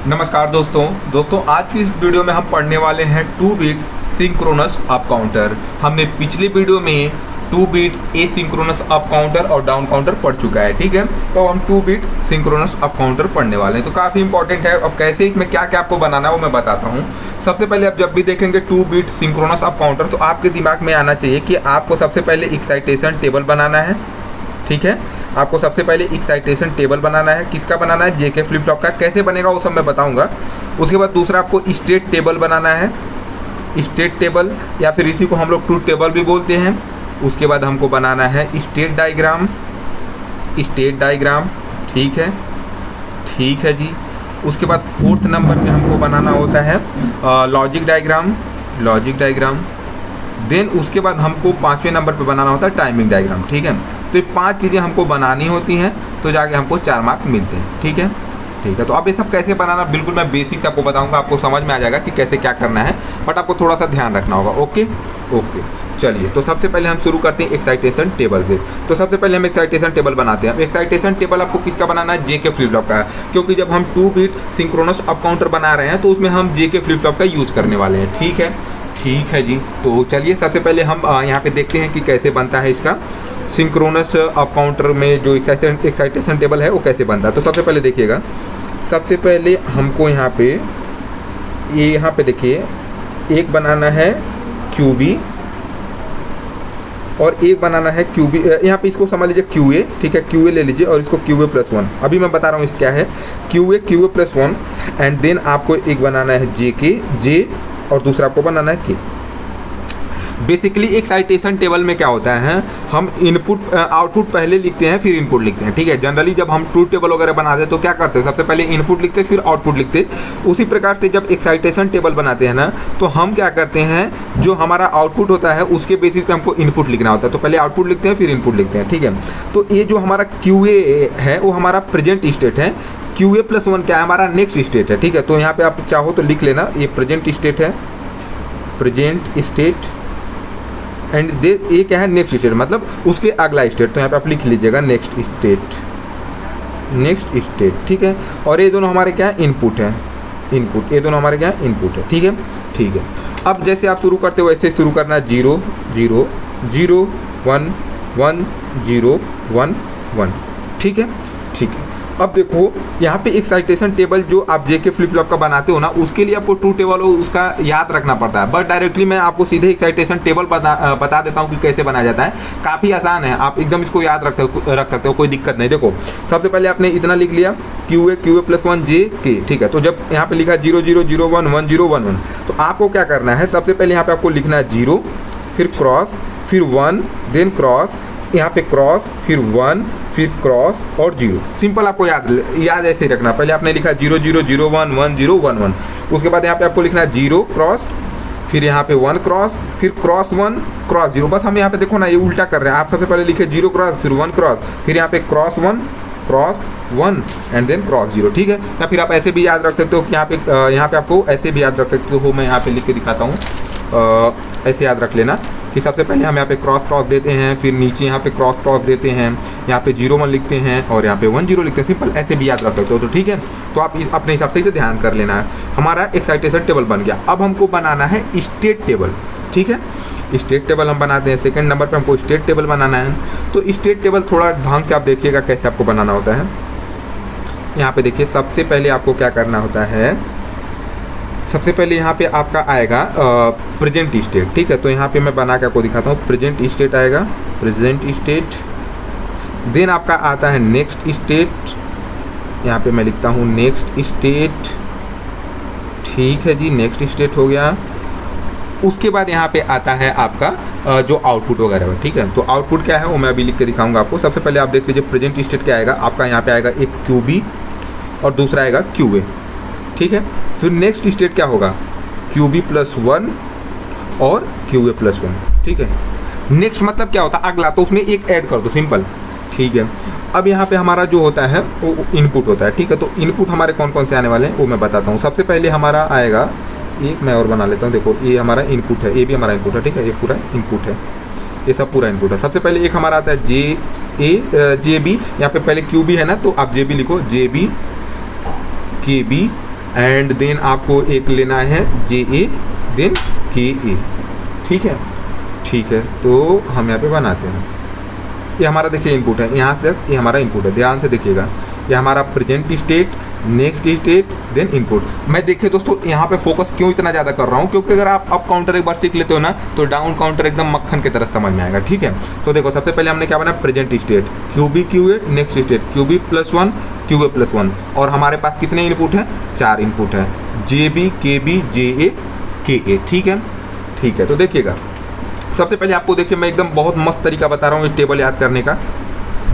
नमस्कार दोस्तों आज की इस वीडियो में हम पढ़ने वाले हैं 2 बिट सिंक्रोनस अप काउंटर। हमने पिछले वीडियो में 2 बिट एसिंक्रोनस अप काउंटर और डाउन काउंटर पढ़ चुका है, ठीक है। तो हम 2 बिट सिंक्रोनस अप काउंटर पढ़ने वाले हैं, तो काफ़ी इंपॉर्टेंट है। अब कैसे इसमें क्या क्या आपको बनाना है वो मैं बताता हूँ। सबसे पहले आप जब भी देखेंगे 2 बिट सिंक्रोनस अप काउंटर तो आपके दिमाग में आना चाहिए कि आपको सबसे पहले एक्साइटेशन टेबल बनाना है, ठीक है। आपको सबसे पहले एक्साइटेशन टेबल बनाना है। किसका बनाना है? जेके फ्लिप फ्लॉप का। कैसे बनेगा वो सब मैं बताऊंगा। उसके बाद दूसरा आपको स्टेट टेबल बनाना है, स्टेट टेबल या फिर इसी को हम लोग ट्रूथ टेबल भी बोलते हैं। उसके बाद हमको बनाना है स्टेट डायग्राम, स्टेट डायग्राम, ठीक है जी। उसके बाद 4th नंबर पे हमको बनाना होता है logic diagram, logic diagram. Then उसके बाद हमको 5वें नंबर पे बनाना होता है टाइमिंग डायग्राम, ठीक है। तो ये 5 चीज़ें हमको बनानी होती हैं तो जाके हमको 4 मार्क्स मिलते हैं, ठीक है। तो अब ये सब कैसे बनाना बिल्कुल मैं बेसिक्स आपको बताऊंगा, आपको समझ में आ जाएगा कि कैसे क्या करना है, बट आपको थोड़ा सा ध्यान रखना होगा। ओके। चलिए, तो सबसे पहले हम शुरू करते हैं एक्साइटेशन टेबल से। तो सबसे पहले हम एक्साइटेशन टेबल बनाते हैं। एक्साइटेशन टेबल आपको किसका बनाना है? जेके फ्लिप फ्लॉप का, क्योंकि जब हम 2 बिट सिंक्रोनस अप काउंटर बना रहे हैं तो उसमें हम जेके फ्लिप फ्लॉप का यूज करने वाले हैं, ठीक है जी। तो चलिए सबसे पहले हम यहाँ पे देखते हैं कि कैसे बनता है इसका सिंक्रोनस अप काउंटर में जो एक्साइटेशन टेबल है वो कैसे बनता है। तो सबसे पहले देखिएगा, सबसे पहले हमको यहाँ पे देखिए एक बनाना है QB और एक बनाना है QB। यहाँ पे इसको समझ लीजिए QA, ठीक है। QA ले लीजिए और इसको QA+1। अभी मैं बता रहा हूँ क्या है QA+1 एंड देन आपको एक बनाना है J और दूसरा आपको बनाना है K। बेसिकली एक्साइटेशन टेबल में क्या होता है, हम इनपुट आउटपुट पहले लिखते हैं फिर इनपुट लिखते हैं, ठीक है। जनरली जब हम ट्रूथ टेबल वगैरह बनाते हैं तो क्या करते हैं, सबसे पहले इनपुट लिखते हैं फिर आउटपुट लिखते हैं। उसी प्रकार से जब एक्साइटेशन टेबल बनाते हैं ना तो हम क्या करते हैं, जो हमारा आउटपुट होता है उसके बेसिस पे हमको इनपुट लिखना होता है। तो पहले आउटपुट लिखते हैं फिर इनपुट लिखते हैं, ठीक है। तो ये जो हमारा QA है वो हमारा प्रेजेंट स्टेट है। QA+1 क्या है? हमारा नेक्स्ट स्टेट है, ठीक है। तो यहाँ पे आप चाहो तो लिख लेना, ये प्रेजेंट स्टेट है, प्रेजेंट स्टेट एंड ये क्या है? नेक्स्ट स्टेट, मतलब उसके अगला स्टेट। तो यहाँ पे आप लिख लीजिएगा नेक्स्ट स्टेट, नेक्स्ट स्टेट, ठीक है। और ये दोनों हमारे क्या है? इनपुट है, इनपुट। ये दोनों हमारे क्या है? इनपुट है, ठीक है। अब जैसे आप शुरू करते हो वैसे शुरू करना, 0 0 0 1 1 0 1 1, ठीक है। अब देखो यहाँ पे एक्साइटेशन टेबल जो आप जेके फ्लिप फ्लॉप का बनाते हो ना, उसके लिए आपको ट्रूथ टेबल हो उसका याद रखना पड़ता है, बट डायरेक्टली मैं आपको सीधे एक्साइटेशन टेबल बता देता हूँ कि कैसे बनाया जाता है। काफ़ी आसान है, आप एकदम इसको याद रख सकते हो, कोई दिक्कत नहीं। देखो सबसे पहले आपने इतना लिख लिया QA+1 JK, ठीक है। तो जब यहाँ पे लिखा 0 0 0 1 1 0 1 1, तो आपको क्या करना है, सबसे पहले यहाँ पे आपको लिखना है 0 फिर क्रॉस फिर 1 देन क्रॉस, यहाँ पे क्रॉस फिर 1 फिर क्रॉस और 0। सिंपल आपको याद ऐसे ही रखना। पहले आपने लिखा 0 0 0 1 1 0 1 1, उसके बाद यहाँ पे आपको लिखना है 0 क्रॉस फिर यहाँ पे 1 क्रॉस फिर क्रॉस 1 क्रॉस 0। बस हम यहाँ पे देखो ना ये उल्टा कर रहे हैं। आप सबसे पहले लिखे 0 क्रॉस फिर 1 क्रॉस फिर यहाँ पे क्रॉस 1 एंड देन क्रॉस 0, ठीक है। या फिर आप ऐसे भी याद रख सकते हो कि यहाँ पे आपको ऐसे भी याद रख सकते हो। मैं यहाँ पे लिख के दिखाता हूँ, ऐसे याद रख लेना कि सबसे पहले हम यहाँ पे क्रॉस देते हैं, फिर नीचे यहाँ पे क्रॉस देते हैं, यहाँ पे 0 1 लिखते हैं और यहाँ पे 1 0 लिखते हैं। सिंपल ऐसे भी याद रख सकते हो, तो ठीक है। तो आप अपने हिसाब से इसे ध्यान कर लेना है। हमारा एक्साइटेशन टेबल बन गया। अब हमको बनाना है स्टेट टेबल, ठीक है। स्टेट टेबल हम बनाते हैं। सेकंड नंबर पे हमको स्टेट टेबल बनाना है। तो स्टेट टेबल थोड़ा ढंग से आप देखिएगा कैसे आपको बनाना होता है। यहाँ पे देखिए सबसे पहले आपको क्या करना होता है, सबसे पहले यहाँ पे आपका आएगा प्रेजेंट स्टेट, ठीक है। तो यहाँ पे मैं बना के आपको दिखाता हूँ। प्रेजेंट स्टेट आएगा, प्रेजेंट स्टेट। देन आपका आता है नेक्स्ट स्टेट, यहाँ पे मैं लिखता हूँ नेक्स्ट स्टेट, ठीक है जी। नेक्स्ट स्टेट हो गया। उसके बाद यहाँ पे आता है आपका जो आउटपुट वगैरह है, ठीक है। तो आउटपुट क्या है वो मैं अभी लिख के दिखाऊंगा आपको। सबसे पहले आप देख लीजिए प्रेजेंट स्टेट क्या आएगा आपका। यहाँ पे आएगा एक QB और दूसरा आएगा QA, ठीक है। फिर नेक्स्ट स्टेट क्या होगा? QB+1 और QA+1, ठीक है। नेक्स्ट मतलब क्या होता है? अगला। तो उसमें एक ऐड कर दो, सिंपल, ठीक है। अब यहाँ पे हमारा जो होता है वो इनपुट होता है, ठीक है। तो इनपुट हमारे कौन कौन से आने वाले हैं वो मैं बताता हूँ। सबसे पहले हमारा आएगा, एक मैं और बना लेता हूँ। देखो ये हमारा इनपुट है, ये भी हमारा इनपुट है, ठीक है। ये पूरा इनपुट है, ये सब पूरा इनपुट है। सबसे पहले एक हमारा आता है JB, यहाँ पे पहले QB है ना, तो आप JB लिखो, JB KB एंड देन आपको एक लेना है JA देन KA, ठीक है, ठीक है। तो हम यहाँ पे बनाते हैं, ये हमारा देखिए इनपुट है, यहाँ से ये हमारा इनपुट है, ध्यान से देखिएगा, ये हमारा present state, next state, then input. मैं देखिए दोस्तों यहाँ पे फोकस क्यों इतना ज़्यादा कर रहा हूँ, क्योंकि अगर आप अप काउंटर एक बार सीख लेते हो ना तो डाउन काउंटर एकदम मक्खन की तरह समझ में आएगा, ठीक है। तो देखो सबसे पहले हमने क्या बनाया, present state, QB QA, next state QB +1 QA +1, और हमारे पास कितने इनपुट हैं, 4 इनपुट है, JB KB JA KA, ठीक है, ठीक है। तो देखिएगा सबसे पहले आपको देखिए मैं एकदम बहुत मस्त तरीका बता रहा हूँ ये टेबल याद करने का।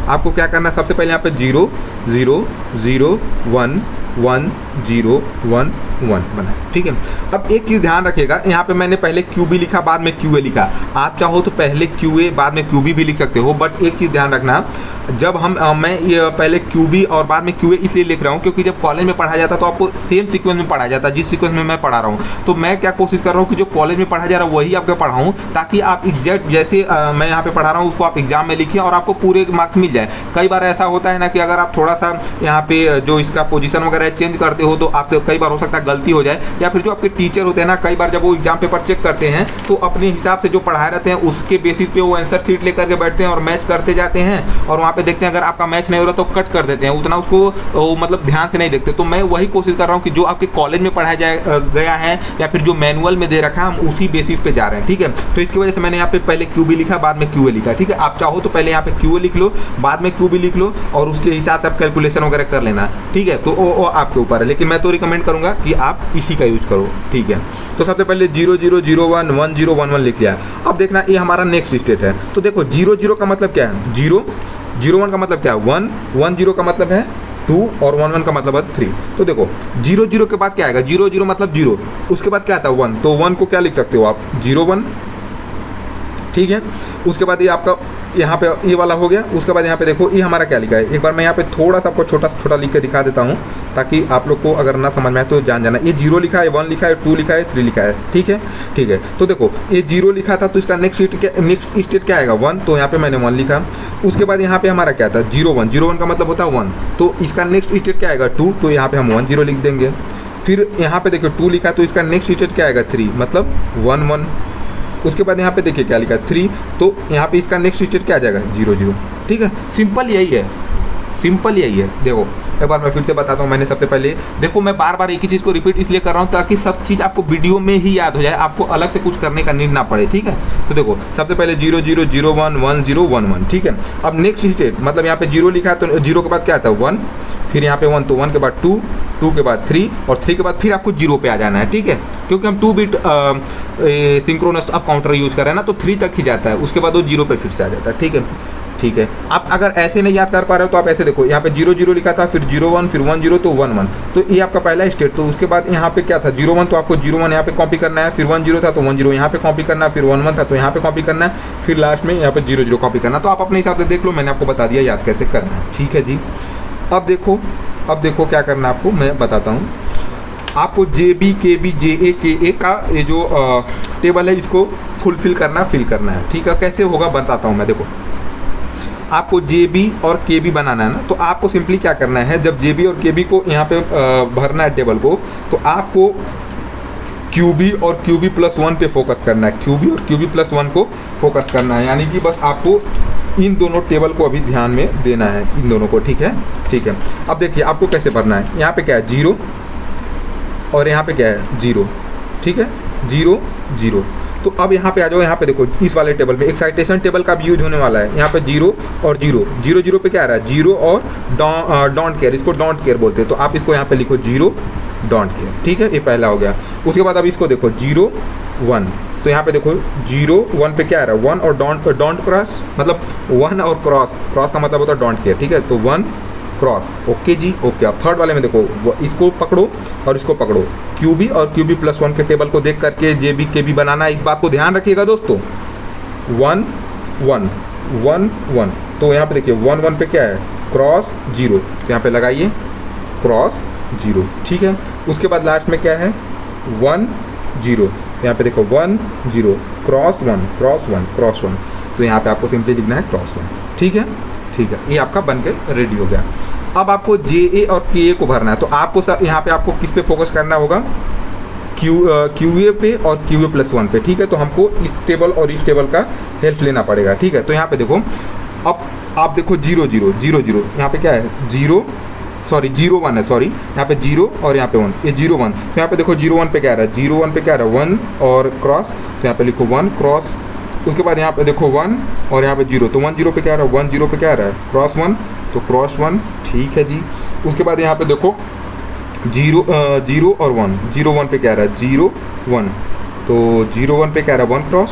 आपको क्या करना है, सबसे पहले यहाँ पे 0 0 0 1 1 0 1 1 बना, ठीक है। अब एक चीज़ ध्यान रखिएगा, यहाँ पे मैंने पहले QB लिखा बाद में QA लिखा, आप चाहो तो पहले QA बाद में QB भी लिख सकते हो, बट एक चीज़ ध्यान रखना, जब मैं ये पहले QB और बाद में QA इसलिए लिख रहा हूँ क्योंकि जब कॉलेज में पढ़ाया जाता तो आपको सेम सीक्वेंस में पढ़ाया जाता है जिस सीक्वेंस में मैं पढ़ा रहा हूँ। तो मैं क्या कोशिश कर रहा हूँ कि जो कॉलेज में पढ़ाया जा रहा है वही आपको पढ़ाऊँ, ताकि आप एग्जैक्ट जैसे मैं यहाँ पे पढ़ा रहा हूँ उसको आप एग्जाम में लिखिए और आपको पूरे मार्क्स मिल जाए। कई बार ऐसा होता है ना कि अगर आप थोड़ा सा यहाँ पे जो इसका पोजीशन वगैरह चेंज करते हो तो आपसे कई बार हो सकता है गलती हो जाए, या फिर जो आपके टीचर होते हैं ना कई बार जब वो एग्जाम पेपर चेक करते हैं तो अपने हिसाब से जो पढ़ाए रहते हैं उसके बेसिस पे वो आंसर शीट लेकर के बैठते हैं और मैच करते जाते हैं, और वहाँ पे देखते हैं अगर आपका मैच नहीं हो रहा तो कट कर देते हैं, उतना उसको मतलब ध्यान से नहीं देखते। तो मैं वही कोशिश कर रहा हूँ कि जो आपके कॉलेज में पढ़ाया गया है या फिर जो मैनुअल में दे रखा है हम उसी बेसिस पे जा रहे हैं, ठीक है। तो इसकी वजह से मैंने यहाँ पे पहले QB लिखा बाद में QA लिखा, ठीक है। आप चाहो तो पहले यहाँ पे QA लिख लो बाद में QB लिख लो और उसके हिसाब से आप कैलकुलेशन वगैरह कर लेना, ठीक है। तो वो आपके ऊपर है, लेकिन मैं तो रिकमेंड करूँगा कि आप इसी का यूज करो, ठीक है। तो सबसे पहले 0 0 0 1 1 0 1 1 लिख लिया। अब देखना ये हमारा नेक्स्ट स्टेट है, तो देखो 0 0 का मतलब क्या है, 0 0 1 का मतलब क्या है 1 1 0 का मतलब है 2 और 1 1 का मतलब है 3। तो देखो 0 0 के बाद क्या आएगा, 0 0 मतलब 0, उसके बाद क्या आता है 1, तो 1 को क्या लिख सकते हो आप 0 1, ठीक है। उसके बाद ये आपका यहाँ पे ये वाला हो गया। उसके बाद यहाँ पे देखो ये हमारा क्या लिखा है, एक बार मैं यहाँ पे थोड़ा सा आपको छोटा छोटा लिख के दिखा देता हूँ ताकि आप लोग को अगर ना समझ में आए तो जान जाना। ये 0 लिखा है, 1 लिखा है, 2 लिखा है, 3 लिखा है, ठीक है, ठीक है। तो देखो ये 0 लिखा था तो इसका नेक्स्ट स्टेट क्या आएगा 1, तो यहाँ पे मैंने 1 लिखा। उसके बाद यहाँ पे हमारा क्या था 0 1, 0 1 का मतलब होता है 1, तो इसका नेक्स्ट स्टेट क्या आएगा 2, तो यहाँ पे हम 1 0 लिख देंगे। फिर यहाँ पे देखो 2 लिखा है तो इसका नेक्स्ट स्टेट क्या आएगा 3, मतलब 1 1। उसके बाद यहाँ पे देखिए क्या लिखा है 3, तो यहाँ पे इसका नेक्स्ट स्टेट क्या आ जाएगा 0 0, ठीक है। सिंपल यही है, सिंपल यही है। देखो एक बार मैं फिर से बताता हूँ, मैंने सबसे पहले देखो मैं बार बार एक ही चीज़ को रिपीट इसलिए कर रहा हूँ ताकि सब चीज़ आपको वीडियो में ही याद हो जाए, आपको अलग से कुछ करने का नीड ना पड़े, ठीक है। तो देखो सबसे पहले 0 0 0 1 1 0 1 1, ठीक है। अब नेक्स्ट स्टेट मतलब यहाँ पे 0 लिखा है तो 0 के बाद क्या आता है 1, फिर यहाँ पे 1, तो 1 के बाद 2, 2 के बाद 3 और 3 के बाद फिर आपको 0 पे आ जाना है, ठीक है। क्योंकि हम 2 bit synchronous up counter use कर रहे हैं ना, तो 3 तक ही जाता है, उसके बाद वो 0 पे फिर से आ जाता है, ठीक है, ठीक है। आप अगर ऐसे नहीं याद कर पा रहे हो तो आप ऐसे देखो, यहाँ पे 0 0 लिखा था, फिर 0 1, फिर 1 0, तो 1 1, तो ये आपका पहला स्टेट। तो उसके बाद यहाँ पे क्या था 0 1, तो आपको 0 1 यहाँ पे कॉपी करना है, फिर 1 0 था तो 1 0 यहाँ पे कॉपी करना है, फिर 1 1 था तो यहाँ पे कॉपी करना है, फिर लास्ट में यहाँ पे 0 0 कॉपी करना। तो आप अपने हिसाब से देख लो, मैंने आपको बता दिया याद कैसे करना है, ठीक है जी। अब देखो क्या करना है आपको, मैं बताता हूँ आपको। JB KB JA KA का ये जो टेबल है इसको फुलफिल करना, फिल करना है, ठीक है। कैसे होगा बताता हूँ मैं। देखो आपको JB और KB बनाना है ना, तो आपको सिंपली क्या करना है, जब JB और KB को यहाँ पे भरना है टेबल को, तो आपको QB और QB+1 पे फोकस करना है, QB और QB+1 को फोकस करना है, यानी कि बस आपको इन दोनों टेबल को अभी ध्यान में देना है, इन दोनों को, ठीक है, ठीक है। अब देखिए आपको कैसे भरना है, यहाँ पे क्या है 0 और यहाँ पे क्या है 0, ठीक है, 0 0। तो अब यहाँ पे आ जाओ, यहाँ पे देखो इस वाले टेबल में एक्साइटेशन टेबल का भी यूज होने वाला है। यहाँ पे 0 और 0 0 0 पे क्या आ रहा है 0 और डोंट केयर, इसको डोंट केयर बोलते हैं, तो आप इसको यहाँ पे लिखो 0 डोंट केयर, ठीक है, ये पहला हो गया। उसके बाद अब इसको देखो 0 1, तो यहाँ पे देखो 0 1 पे क्या आ रहा है 1 और डोंट क्रॉस, मतलब 1 और क्रॉस का मतलब होता है डोंट केयर, ठीक है, तो 1 क्रॉस, ओके जी, ओके। अब थर्ड वाले में देखो इसको पकड़ो और इसको पकड़ो, QB और QB+1 के टेबल को देख करके JB KB बनाना है, इस बात को ध्यान रखिएगा दोस्तों। 1 1 1 1, तो यहाँ पे देखिए 1 1 पे क्या है क्रॉस 0, तो यहाँ पे लगाइए क्रॉस 0, ठीक है। उसके बाद लास्ट में क्या है 1 0, यहाँ पे देखो 1 0 क्रॉस 1 क्रॉस 1 क्रॉस 1, तो यहाँ पे आपको सिंपली लिखना है क्रॉस 1, ठीक है, ठीक है। ये आपका बन के रेडी हो गया। अब आपको जे ए और के ए को भरना है, तो आपको यहाँ पे आपको किस पे फोकस करना होगा, क्यू ए पे और क्यू ए प्लस वन पे, ठीक है। तो हमको इस टेबल और इस टेबल का हेल्प लेना पड़ेगा, ठीक है। तो यहाँ पे देखो, अब आप देखो 0 0 0 0, यहाँ पे क्या है 0 1 है, सॉरी यहाँ पे 0 और यहाँ पे 1, ये 0 1। तो यहाँ पे देखो 0 1 पे क्या आ रहा है, 0 1 पे क्या आ रहा है 1 और क्रॉस, तो यहाँ पे लिखो 1 क्रॉस। उसके बाद यहाँ पे देखो 1 और यहाँ पे 0, तो 1 0 पे क्या आ रहा है, 1 0 पे क्या आ रहा है क्रॉस 1, तो क्रॉस 1, ठीक है जी। उसके बाद यहाँ पे देखो 0 और 1, 0 1 पे क्या आ रहा है 0 1, तो 0 1 पे क्या आ रहा है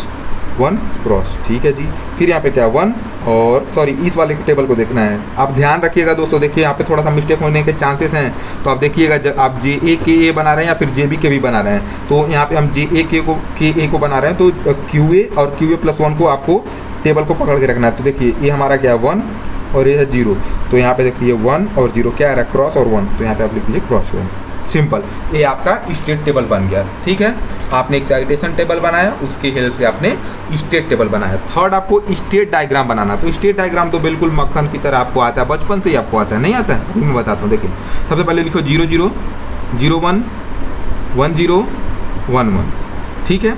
1 क्रॉस, ठीक है जी। फिर यहाँ पे क्या 1 और सॉरी इस वाले टेबल को देखना है। आप ध्यान रखिएगा दोस्तों, देखिए यहाँ पे थोड़ा सा मिस्टेक होने के चांसेस हैं, तो आप देखिएगा जब आप जे ए के ए बना रहे हैं या फिर जे बी के भी बना रहे हैं, तो यहाँ पे हम जे ए के ए को बना रहे हैं, तो क्यू ए और क्यू ए प्लस 1 को आपको टेबल को पकड़ के रखना है। तो देखिए ये हमारा क्या है 1 और ये है 0, तो यहाँ पे देखिए 1 और 0 क्या आ रहा है क्रॉस और 1, तो यहाँ पे आप लिख लीजिए क्रॉस 1, सिंपल। ये आपका स्टेट टेबल बन गया, ठीक है। आपने एक साइटेशन टेबल बनाया, उसकी हेल्प से आपने स्टेट टेबल बनाया। थर्ड आपको स्टेट डायग्राम बनाना, तो स्टेट डायग्राम तो बिल्कुल मक्खन की तरह आपको आता है, बचपन से ही आपको आता है, नहीं आता है अभी मैं बताता हूँ। देखिए सबसे पहले लिखो 0 0 0 1 1 0 1 1, ठीक है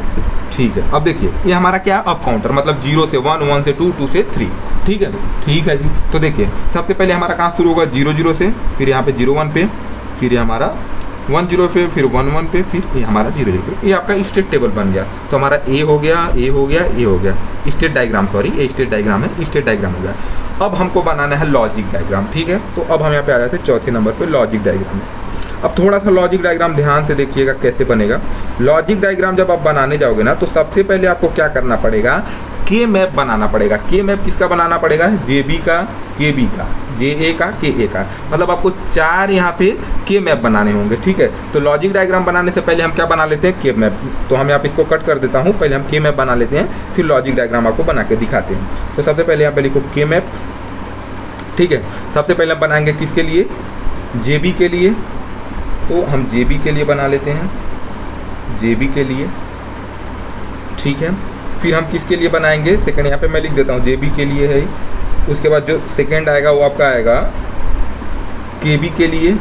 ठीक है। अब देखिए ये हमारा क्या अप काउंटर, मतलब 0 से 1 1 से 2 2 से 3, ठीक है जी। तो देखिए सबसे पहले हमारा कहाँ शुरू होगा 0 0 से, फिर यहाँ पे 0 1 पे, फिर ये हमारा 1 0 पे, फिर 1 1 पे, फिर ये हमारा 0 0 पे। ये आपका स्टेट टेबल बन गया। तो हमारा ए हो गया, ए हो गया, ए हो गया, स्टेट डायग्राम, सॉरी ये स्टेट डायग्राम है, स्टेट डायग्राम हो गया। अब हमको बनाना है लॉजिक डायग्राम, ठीक है। तो अब हम यहाँ पे आ जाते हैं चौथे नंबर पे लॉजिक डायग्राम। अब थोड़ा सा लॉजिक डायग्राम ध्यान से देखिएगा कैसे बनेगा। लॉजिक डायग्राम जब आप बनाने जाओगे ना, तो सबसे पहले आपको क्या करना पड़ेगा, के मैप बनाना पड़ेगा। के मैप किसका बनाना पड़ेगा, जे बी का, के बी का, जे ए का, के ए का, मतलब आपको 4 यहाँ पे के मैप बनाने होंगे, ठीक है। तो लॉजिक डायग्राम बनाने से पहले हम क्या बना लेते हैं, के मैप। तो हम यहाँ पे इसको कट कर देता हूँ, पहले हम के मैप बना लेते हैं, फिर लॉजिक डायग्राम आपको बना के दिखाते हैं। तो सबसे पहले यहाँ पे लिखो के मैप, ठीक है। सबसे पहले हम बनाएंगे किसके लिए, जे बी के लिए, तो हम जे बी के लिए बना लेते हैं, जे बी के लिए, ठीक है। फिर हम किसके लिए बनाएंगे, सेकंड यहाँ पे मैं लिख देता हूँ जे बी के लिए है। उसके बाद जो सेकंड आएगा वो आपका आएगा के बी के लिए,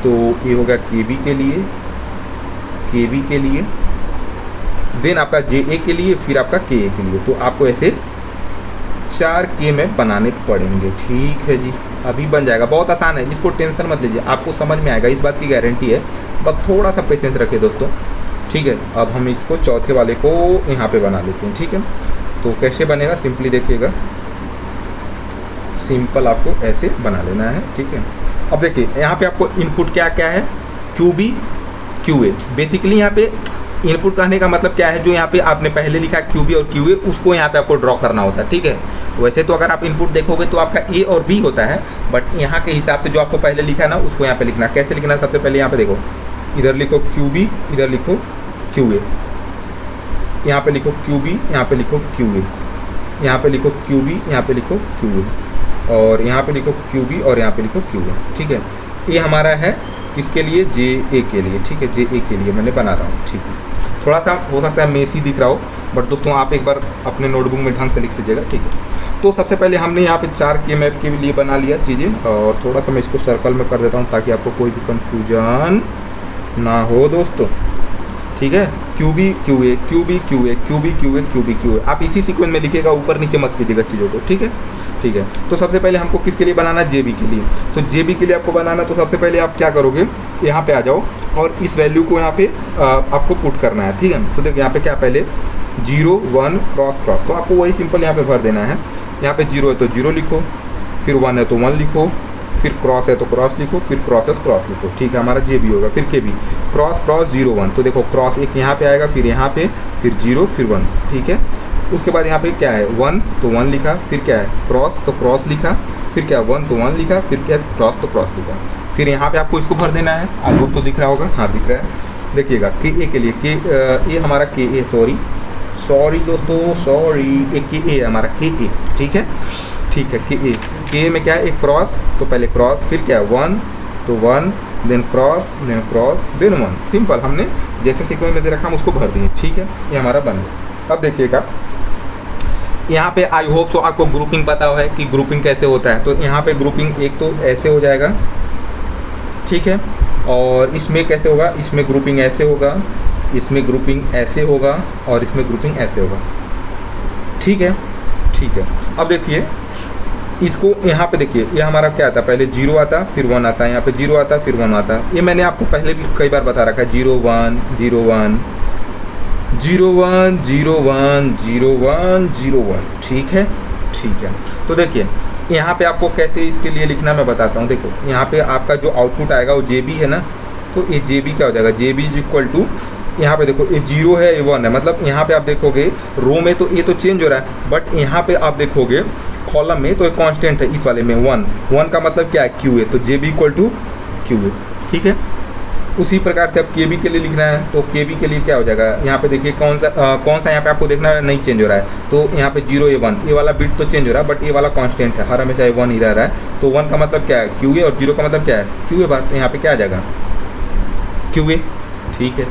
तो ये होगा के बी के लिए, के बी के लिए, देन आपका जे ए के लिए, फिर आपका के ए के लिए। तो आपको ऐसे 4 के मैप बनाने पड़ेंगे, ठीक है जी। अभी बन जाएगा, बहुत आसान है, इसको टेंशन मत लीजिए, आपको समझ में आएगा, इस बात की गारंटी है, बस थोड़ा सा पेशेंस रखिए दोस्तों, ठीक है। अब हम इसको चौथे वाले को यहाँ पे बना लेते हैं, ठीक है। तो कैसे बनेगा सिंपली देखिएगा, सिंपल आपको ऐसे बना लेना है, ठीक है। अब देखिए यहाँ पे आपको इनपुट क्या क्या है, Q B Q A. Basically यहाँ पे इनपुट कहने का मतलब क्या है, जो यहाँ पे आपने पहले लिखा क्यू बी और क्यू ए, उसको यहाँ पे आपको ड्रॉ करना होता है, ठीक है। वैसे तो अगर आप इनपुट देखोगे तो आपका ए और बी होता है, बट यहाँ के हिसाब से जो आपको पहले लिखा है ना, उसको यहाँ पे लिखना। कैसे लिखना है, सबसे पहले यहाँ पे देखो, इधर लिखो क्यू बी, इधर लिखो क्यू ए, यहाँ पे लिखो क्यू बी, यहाँ पे लिखो क्यू ए, यहाँ पे लिखो क्यू बी, यहाँ पे लिखो क्यू ए, और यहाँ पे लिखो क्यू बी और यहाँ पे लिखो क्यू ए, ठीक है। ये हमारा है किसके लिए, जे ए के लिए, ठीक है, जे ए के लिए मैंने बना रहा हूँ, ठीक है। थोड़ा सा हो सकता है मेसी दिख रहा हो, बट दोस्तों आप एक बार अपने नोटबुक में ढंग से लिख लीजिएगा, ठीक है। तो सबसे पहले हमने यहाँ पे 4 के मैप के लिए बना लिया चीज़ें, और थोड़ा सा मैं इसको सर्कल में कर देता हूँ ताकि आपको कोई भी कन्फ्यूजन ना हो दोस्तों, ठीक है। Q B Q A, Q B Q A, Q B Q A, Q B Q A, आप इसी सीक्वेंस में लिखिएगा, ऊपर नीचे मत कीजिएगा चीज़ों को, ठीक है ठीक है। तो सबसे पहले हमको किसके लिए बनाना है, जे बी के लिए। तो जे बी के लिए आपको बनाना, तो सबसे पहले आप क्या करोगे, यहाँ पे आ जाओ और इस वैल्यू को यहाँ पे आपको पुट करना है, ठीक है। तो देखो यहाँ पे क्या, पहले 0 1 क्रॉस क्रॉस, तो आपको वही सिंपल यहाँ पे भर देना है। यहाँ पे 0 है तो 0 लिखो, फिर 1 है तो 1 लिखो, फिर क्रॉस है तो क्रॉस लिखो, फिर क्रॉस है तो क्रॉस लिखो, ठीक है। हमारा जे बी होगा, फिर के बी, क्रॉस क्रॉस 0 1, तो देखो क्रॉस एक यहाँ पे आएगा, फिर यहाँ पे, फिर 0, फिर 1, ठीक है। उसके बाद यहाँ पे क्या है 1 तो 1 लिखा, फिर क्या है क्रॉस तो क्रॉस लिखा, फिर क्या 1 तो 1 लिखा, फिर क्या है क्रॉस तो क्रॉस लिखा। फिर यहाँ पे आपको इसको भर देना है, आपको तो दिख रहा होगा, हाँ दिख रहा है। देखिएगा के ए के लिए, के ये हमारा के ए, सॉरी दोस्तों सॉरी, एक के ए हमारा के ए, ठीक है ठीक है। के ए में क्या है, एक क्रॉस, तो पहले क्रॉस, फिर क्या है 1 तो 1, देन क्रॉस, देन 1, सिंपल। हमने जैसे सीक्वेंस में दे रखा हम उसको भर दिए, ठीक है। ये हमारा बन गया। अब देखिएगा यहाँ पे आई होप सो आपको ग्रुपिंग पता है कि ग्रुपिंग कैसे होता है। तो यहाँ पे ग्रुपिंग एक तो ऐसे हो जाएगा, ठीक है, और इसमें कैसे होगा, इसमें ग्रुपिंग ऐसे होगा, इसमें ग्रुपिंग ऐसे होगा और इसमें ग्रुपिंग ऐसे होगा, ठीक है, ठीक है। अब देखिए इसको यहाँ पे देखिए, ये हमारा क्या आता है, पहले 0 आता फिर 1 आता है, यहाँ पे 0 आता फिर 1 आता है। ये मैंने आपको पहले भी कई बार बता रखा है, 0 1 0 1 0 1 0 1 0 1 0 1, ठीक है, ठीक है। तो देखिए यहाँ पे आपको कैसे इसके लिए लिखना मैं बताता हूँ। देखो यहाँ पे आपका जो आउटपुट आएगा वो JB है ना, तो ये JB क्या हो जाएगा, JB इज इक्वल टू, यहाँ पे देखो ये 0 है, ये 1 है, मतलब यहाँ पे आप देखोगे रो में तो ये तो चेंज हो रहा है, बट यहाँ पे आप देखोगे कॉलम में तो एक कांस्टेंट है, इस वाले में 1 का मतलब क्या है, QA, तो JB इक्वल टू QA, ठीक है। उसी प्रकार से अब KB के लिए लिखना है, तो KB के लिए क्या हो जाएगा, यहाँ पे देखिए कौन सा यहाँ पे आपको देखना है, नहीं चेंज हो रहा है, तो यहाँ पे 0 ये 1, ये वाला बिट तो चेंज हो रहा है, बट ये वाला कांस्टेंट है, हर हमेशा 1 ही रह रहा है। तो 1 का मतलब क्या है, QA, और 0 का मतलब क्या है, QA बार, तो यहाँ पे क्या आ जाएगा, QA, ठीक है।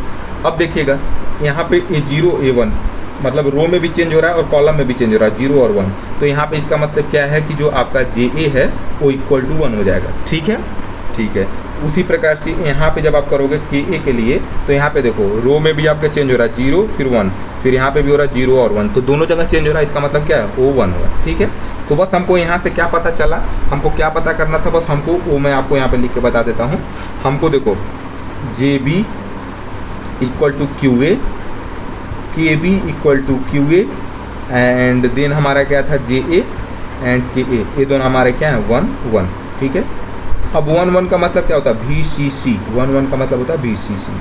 अब देखिएगा यहाँ पे ये 0 ये 1, मतलब रो में भी चेंज हो रहा है और कॉलम में भी चेंज हो रहा है, 0 और 1, तो यहाँ पे इसका मतलब क्या है कि जो आपका JA है वो इक्वल टू 1 हो जाएगा, ठीक है, ठीक है। उसी प्रकार से यहाँ पे जब आप करोगे KA के लिए, तो यहाँ पे देखो रो में भी आपका चेंज हो रहा है, 0 फिर 1, फिर यहाँ पे भी हो रहा है 0 और 1, तो दोनों जगह चेंज हो रहा है, इसका मतलब क्या है, वो 1 हुआ, ठीक है। तो बस हमको यहाँ से क्या पता चला, हमको क्या पता करना था, बस हमको वो मैं आपको यहाँ पे लिख के बता देता हूँ। हमको देखो JB equal to QA, KB equal to QA, and then हमारा क्या था JA एंड KA, ये दोनों हमारे क्या है 1 1, ठीक है। अब 1 1 का मतलब क्या होता है, VCC, 1 1 का मतलब होता है VCC,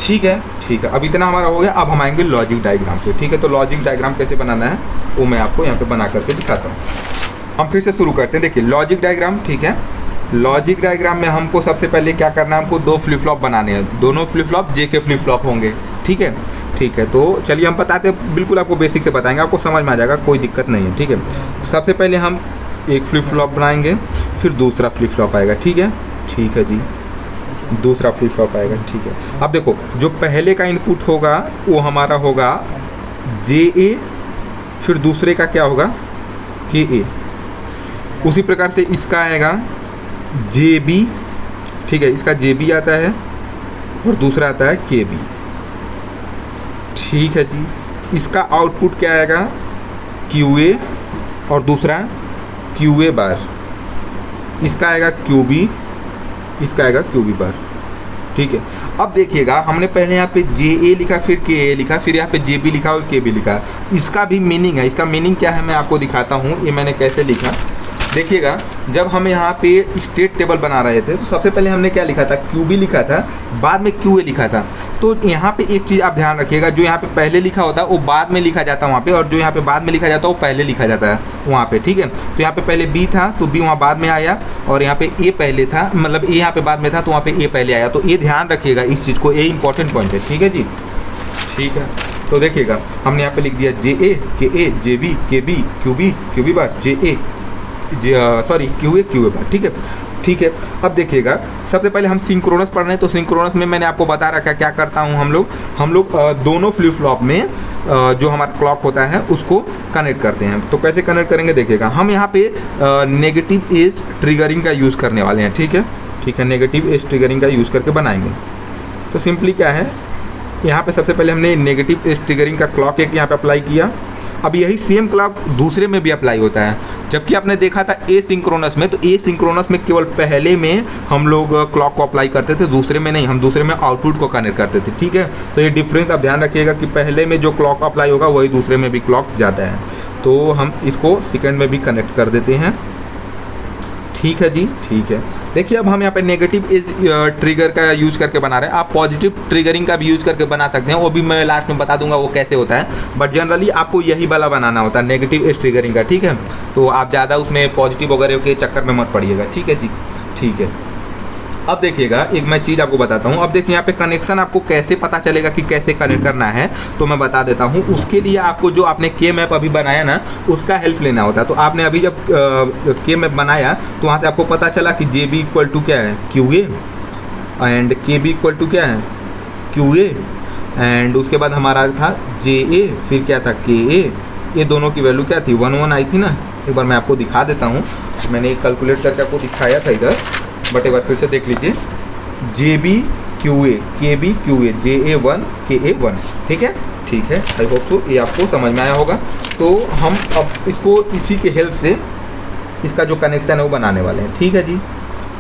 ठीक है, ठीक है। अब इतना हमारा हो गया, अब हम आएंगे लॉजिक डायग्राम पे, ठीक है। तो लॉजिक डायग्राम कैसे बनाना है वो मैं आपको यहाँ पे बना करके दिखाता हूँ। हम फिर से शुरू करते हैं। देखिए लॉजिक डायग्राम, ठीक है। लॉजिक डायग्राम में हमको सबसे पहले क्या करना है, हमको 2 फ्लिप फ्लॉप बनाने हैं, दोनों flip flop JK flip flop होंगे, ठीक है, ठीक है। तो चलिए हम बताते हैं, बिल्कुल आपको बेसिक से बताएंगे, आपको समझ में आ जाएगा, कोई दिक्कत नहीं है, ठीक है। सबसे पहले हम एक फ्लिप फ्लॉप बनाएंगे, फिर दूसरा फ्लिप फ्लॉप आएगा, ठीक है, ठीक है जी, दूसरा फ्लिप फ्लॉप आएगा, ठीक है। अब देखो जो पहले का इनपुट होगा वो हमारा होगा JA, फिर दूसरे का क्या होगा KA, उसी प्रकार से इसका आएगा JB, ठीक है, इसका JB आता है और दूसरा आता है KB, ठीक है जी। इसका आउटपुट क्या आएगा QA और दूसरा QA बार, इसका आएगा QB, इसका आएगा QB बार, ठीक है। अब देखिएगा हमने पहले यहाँ पे JA लिखा, फिर KA लिखा, फिर यहाँ पे JB लिखा और KB लिखा, इसका भी मीनिंग है। इसका मीनिंग क्या है मैं आपको दिखाता हूँ, ये मैंने कैसे लिखा। देखिएगा जब हम यहाँ पे स्टेट टेबल बना रहे थे तो सबसे पहले हमने क्या लिखा था, QB लिखा था, बाद में QA लिखा था। तो यहाँ पे एक चीज़ आप ध्यान रखिएगा, जो यहाँ पे पहले लिखा होता है वो बाद में लिखा जाता है वहाँ पे, और जो यहाँ पे बाद में लिखा जाता है वो पहले लिखा जाता है वहाँ पे, ठीक है। तो यहाँ पे पहले B था तो B वहाँ बाद में आया, और यहाँ पे A पहले था, मतलब A यहाँ पे बाद में था तो वहाँ पे A पहले आया। तो ये ध्यान रखिएगा इस चीज़ को, ये इंपॉर्टेंट पॉइंट है, ठीक है जी, ठीक है। तो देखिएगा हमने यहाँ पे लिख दिया JA KA JB KB QB QB बार JA QA बार, ठीक है, ठीक है। अब देखिएगा सबसे पहले हम सिंक्रोनस पढ़ रहे हैं, तो सिंक्रोनस में मैंने आपको बता रखा क्या करता हूँ, हम लोग दोनों फ्लिप फ्लॉप में जो हमारा क्लॉक होता है उसको कनेक्ट करते हैं। तो कैसे कनेक्ट करेंगे देखिएगा, हम यहाँ पे नेगेटिव एज ट्रिगरिंग का यूज़ करने वाले हैं, ठीक है, ठीक है, नेगेटिव एज ट्रिगरिंग का यूज़ करके बनाएंगे। तो सिंपली क्या है, यहाँ पे सबसे पहले हमने नेगेटिव एज ट्रिगरिंग का क्लॉक एक यहाँ पे अप्लाई किया। अब यही सेम क्लॉक दूसरे में भी अप्लाई होता है, जबकि आपने देखा था ए सिंक्रोनस में, तो ए सिंक्रोनस में केवल पहले में हम लोग क्लॉक को अप्लाई करते थे, दूसरे में नहीं, हम दूसरे में आउटपुट को कनेक्ट करते थे, ठीक है। तो ये डिफरेंस आप ध्यान रखिएगा कि पहले में जो क्लॉक अप्लाई होगा वही दूसरे में भी क्लॉक जाता है। तो हम इसको सेकंड में भी कनेक्ट कर देते हैं, ठीक है जी, ठीक है। देखिए अब हम यहाँ पे नेगेटिव एज ट्रिगर का यूज़ करके बना रहे हैं, आप पॉजिटिव ट्रिगरिंग का भी यूज़ करके बना सकते हैं, वो भी मैं लास्ट में बता दूंगा वो कैसे होता है, बट जनरली आपको यही वाला बनाना होता है नेगेटिव एज ट्रिगरिंग का, ठीक है। तो आप ज़्यादा उसमें पॉजिटिव वगैरह के चक्कर में मत पड़िएगा, ठीक है जी, ठीक है। अब देखिएगा एक मैं चीज़ आपको बताता हूँ। अब देखिए यहाँ पे कनेक्शन आपको कैसे पता चलेगा कि कैसे कनेक्ट करना है, तो मैं बता देता हूँ। उसके लिए आपको जो आपने के मैप अभी बनाया ना, उसका हेल्प लेना होता है। तो आपने अभी जब के मैप बनाया तो वहाँ से आपको पता चला कि JB इक्वल टू क्या है QA and KB equal to क्या है QA, एंड उसके बाद हमारा था JA, फिर क्या था KA, ये दोनों की वैल्यू क्या थी, 1 1 आई थी ना। एक बार मैं आपको दिखा देता हूँ, मैंने एक कैलकुलेट करके आपको दिखाया था इधर, बट एक बार फिर से देख लीजिए। JB QA KB QA JA1 KA1, ठीक है, ठीक है। आई होप सो ये आपको समझ में आया होगा। तो हम अब इसको इसी के हेल्प से इसका जो कनेक्शन है वो बनाने वाले हैं, ठीक है जी,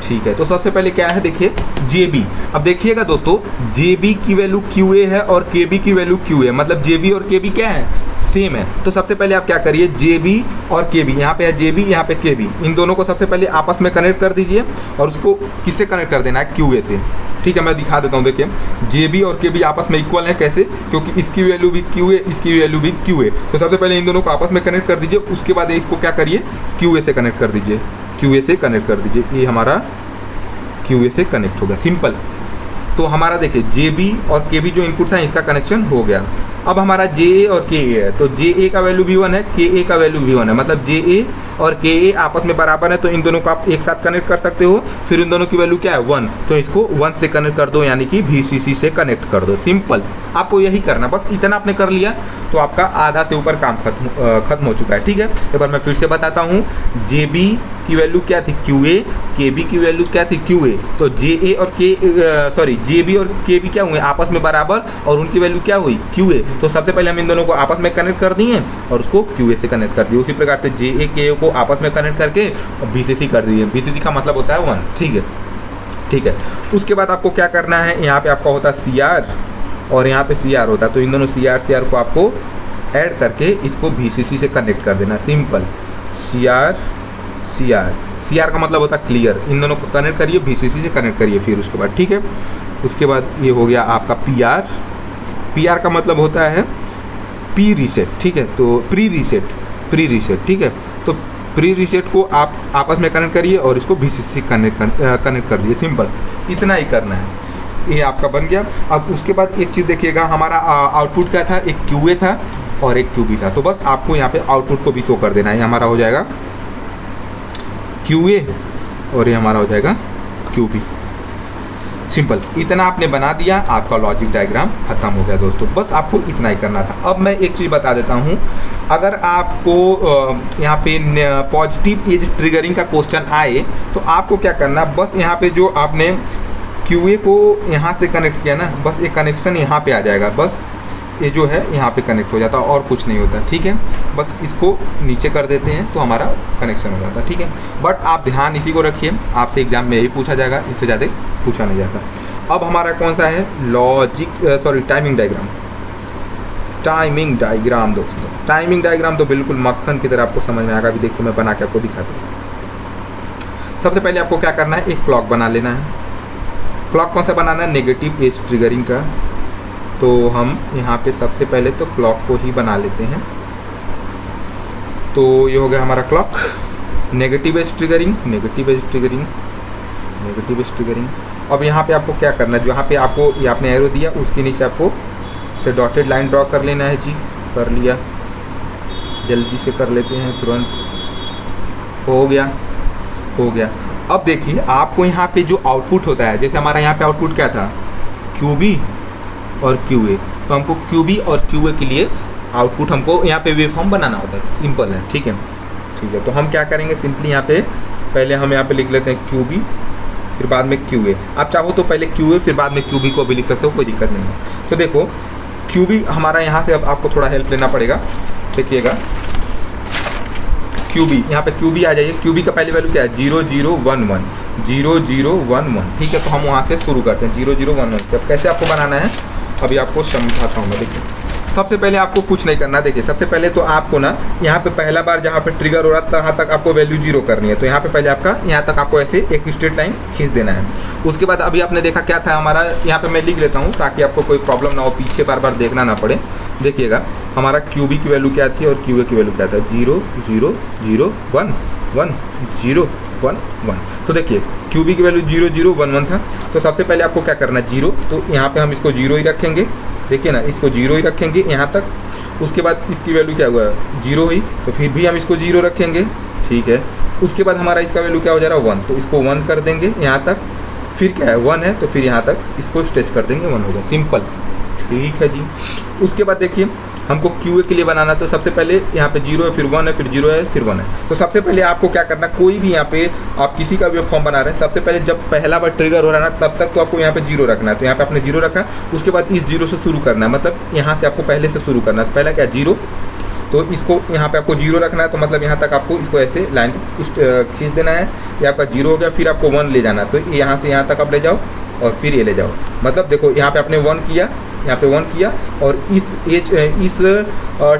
ठीक है। तो सबसे पहले क्या है, देखिए JB। अब देखिएगा दोस्तों, JB की वैल्यू QA है और KB की वैल्यू QA, मतलब JB और KB क्या है, सेम है। तो सबसे पहले आप क्या करिए, JB और KB, यहाँ पे है JB, यहाँ पे KB, इन दोनों को सबसे पहले आपस में कनेक्ट कर दीजिए और उसको किससे कनेक्ट कर देना है, QA से, ठीक है। मैं दिखा देता हूँ, देखिए JB और KB आपस में इक्वल है, कैसे, क्योंकि इसकी वैल्यू भी QA, इसकी वैल्यू भी QA। तो सबसे पहले इन दोनों को आपस में कनेक्ट कर दीजिए, उसके बाद इसको क्या करिए, QA से कनेक्ट कर दीजिए, QA से कनेक्ट कर दीजिए। ये हमारा QA से कनेक्ट हो गया, सिंपल। तो हमारा देखिए JB और KB जो इनपुट था इसका कनेक्शन हो गया। अब हमारा JA और KA है, तो JA का वैल्यू भी 1 है, KA का वैल्यू भी 1 है, मतलब JA और KA आपस में बराबर है, तो इन दोनों को आप एक साथ कनेक्ट कर सकते हो। फिर इन दोनों की वैल्यू क्या है, 1, तो इसको 1 से कनेक्ट कर दो, यानी कि VCC से कनेक्ट कर दो, सिंपल। आपको यही करना, बस इतना आपने कर लिया तो आपका आधा से ऊपर काम खत्म हो चुका है, ठीक है। एक बार मैं फिर से बताता हूँ, JB की वैल्यू क्या थी, QA, KB की वैल्यू क्या थी, QA। तो JB और KB क्या हुए, आपस में बराबर, और उनकी वैल्यू क्या हुई, QA। तो सबसे पहले हम इन दोनों को आपस में कनेक्ट कर दिए और उसको QA से कनेक्ट कर दिए। उसी प्रकार से JA KA को आपस में कनेक्ट करके VCC कर दिए। VCC का मतलब होता है 1, ठीक है, ठीक है। उसके बाद आपको क्या करना है, यहाँ पे आपका होता है CR और यहाँ पे CR होता है, तो इन दोनों CR को आपको ऐड करके इसको VCC से कनेक्ट कर देना, सिंपल। CR का मतलब होता है क्लियर। इन दोनों को कनेक्ट करिए, VCC से कनेक्ट करिए फिर उसके बाद, ठीक है। उसके बाद ये हो गया आपका PR का मतलब होता है प्री रीसेट, ठीक है, तो प्री रीसेट, ठीक है। तो प्री रीसेट को आप आपस में कनेक्ट करिए और इसको VCC से कनेक्ट कर दिए, सिंपल। इतना ही करना है, ये आपका बन गया। अब उसके बाद एक चीज़ देखिएगा, हमारा आउटपुट क्या था, एक QA था और एक QB था, तो बस आपको यहाँ पे आउटपुट को भी शो कर देना है। ये हमारा हो जाएगा QA और ये हमारा हो जाएगा QB, सिंपल। इतना आपने बना दिया, आपका लॉजिक डायग्राम खत्म हो गया दोस्तों, बस आपको इतना ही करना था। अब मैं एक चीज़ बता देता हूँ, अगर आपको यहाँ पे पॉजिटिव एज ट्रिगरिंग का क्वेश्चन आए तो आपको क्या करना, बस यहाँ पे जो आपने QA को यहाँ से कनेक्ट किया ना, बस एक कनेक्शन यहाँ पे आ जाएगा, बस ये जो है यहाँ पे कनेक्ट हो जाता है और कुछ नहीं होता, ठीक है। बस इसको नीचे कर देते हैं तो हमारा कनेक्शन हो जाता है, ठीक है। बट आप ध्यान इसी को रखिए, आपसे एग्जाम में यही पूछा जाएगा, इससे ज़्यादा पूछा नहीं जाता। अब हमारा कौन सा है, टाइमिंग डायग्राम दोस्तों। टाइमिंग डायग्राम तो बिल्कुल मक्खन की तरह आपको समझ में आएगा। अभी देखिए मैं बना के आपको दिखाता हूँ। सबसे पहले आपको क्या करना है, एक क्लॉक बना लेना है। क्लॉक कौन सा बनाना है, नेगेटिव एज ट्रिगरिंग का। तो हम यहाँ पे सबसे पहले तो क्लॉक को ही बना लेते हैं। तो ये हो गया हमारा क्लॉक, नेगेटिव एज ट्रिगरिंग। अब यहाँ पे आपको क्या करना है, जहाँ पे आपको ये आपने एरो दिया उसके नीचे आपको से डॉटेड लाइन ड्रॉ कर लेना है जी। कर लिया, जल्दी से कर लेते हैं, तुरंत हो गया। अब देखिए आपको यहाँ पे जो आउटपुट होता है, जैसे हमारा यहाँ पे आउटपुट क्या था, QB और QA, तो हमको QB और QA के लिए आउटपुट हमको यहाँ पे वेवफॉर्म बनाना होता है, सिंपल है, ठीक है। तो हम क्या करेंगे, सिंपली यहाँ पे पहले हम यहाँ पे लिख लेते हैं QB, फिर बाद में QA। आप चाहो तो पहले QA फिर बाद में QB को भी लिख सकते हो, कोई दिक्कत नहीं है। तो देखो QB हमारा यहाँ से अब आपको थोड़ा हेल्प लेना पड़ेगा, देखिएगा QB, यहाँ पे QB आ जाइए। QB का पहली वैल्यू क्या है, 0011, ठीक है। तो हम वहाँ से शुरू करते हैं 0011 से। अब कैसे आपको बनाना है अभी आपको समझाता हूँ मैं। देखिए सबसे पहले आपको कुछ नहीं करना, देखिए सबसे पहले तो आपको ना यहाँ पे पहला बार जहाँ पे ट्रिगर हो रहा था वहाँ तक आपको वैल्यू 0 करनी है। तो यहाँ पे पहले आपका यहाँ तक आपको ऐसे एक स्ट्रेट लाइन खींच देना है। उसके बाद अभी आपने देखा क्या था हमारा, यहाँ पे मैं लिख लेता हूँ ताकि आपको कोई प्रॉब्लम ना हो, पीछे बार बार देखना ना पड़े। देखिएगा हमारा QB की वैल्यू क्या थी और QA की वैल्यू क्या था, 0 0 0 1 1 0 1 1। तो देखिए QB की वैल्यू 0 0 1 1 था। तो सबसे पहले आपको क्या करना है, 0, तो यहाँ पे हम इसको 0 ही रखेंगे, देखिए ना, इसको 0 ही रखेंगे यहाँ तक। उसके बाद इसकी वैल्यू क्या हुआ, 0 ही, तो फिर भी हम इसको 0 रखेंगे, ठीक है। उसके बाद हमारा इसका वैल्यू क्या हो जा रहा है, 1, तो इसको 1 कर देंगे यहाँ तक। फिर क्या है, 1 है तो फिर यहाँ तक इसको स्ट्रेच कर देंगे, 1 हो गया, सिंपल, ठीक है जी। उसके बाद देखिए हमको क्यू ए के लिए बनाना, तो सबसे पहले यहाँ पे 0 है, फिर 1 है, फिर 0 है, फिर 1 है। तो सबसे पहले आपको क्या करना, कोई भी यहाँ पे आप किसी का भी फॉर्म बना रहे हैं, सबसे पहले जब पहला बार ट्रिगर हो रहा है ना, तब तक तो आपको यहाँ पे 0 रखना है। तो यहाँ पे आपने 0 रखा, उसके बाद इस 0 से शुरू करना है, मतलब यहाँ से आपको पहले से शुरू करना है। पहला क्या 0, तो इसको यहाँ पे आपको 0 रखना है, तो मतलब यहाँ तक आपको इसको ऐसे लाइन खींच देना है। ये आपका 0 हो गया, फिर आपको 1 ले जाना है, तो यहाँ से यहाँ तक आप ले जाओ और फिर ये ले जाओ। मतलब देखो यहाँ पे आपने 1 किया, यहाँ पे 1 किया, और इस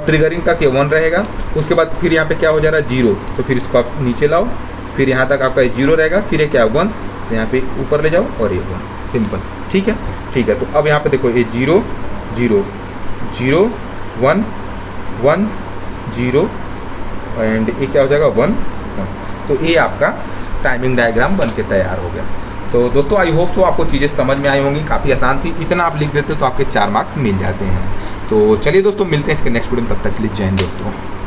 ट्रिगरिंग तक ये 1 रहेगा। उसके बाद फिर यहाँ पे क्या हो जा रहा है 0, तो फिर इसको आप नीचे लाओ, फिर यहाँ तक आपका 0 रहेगा, फिर ये क्या 1, तो यहाँ पे ऊपर ले जाओ और ये 1, सिंपल। ठीक है, ठीक है। तो अब यहाँ पे देखो ये 0 0 0 1 1 0 एंड ये क्या हो जाएगा 1 1। तो ये आपका टाइमिंग डायग्राम बन के तैयार हो गया। तो दोस्तों आई होप सो आपको चीज़ें समझ में आई होंगी, काफ़ी आसान थी। इतना आप लिख देते तो आपके 4 मार्क्स मिल जाते हैं। तो चलिए दोस्तों, मिलते हैं इसके नेक्स्ट वीडियो में, तब तक के लिए जय हिंद दोस्तों।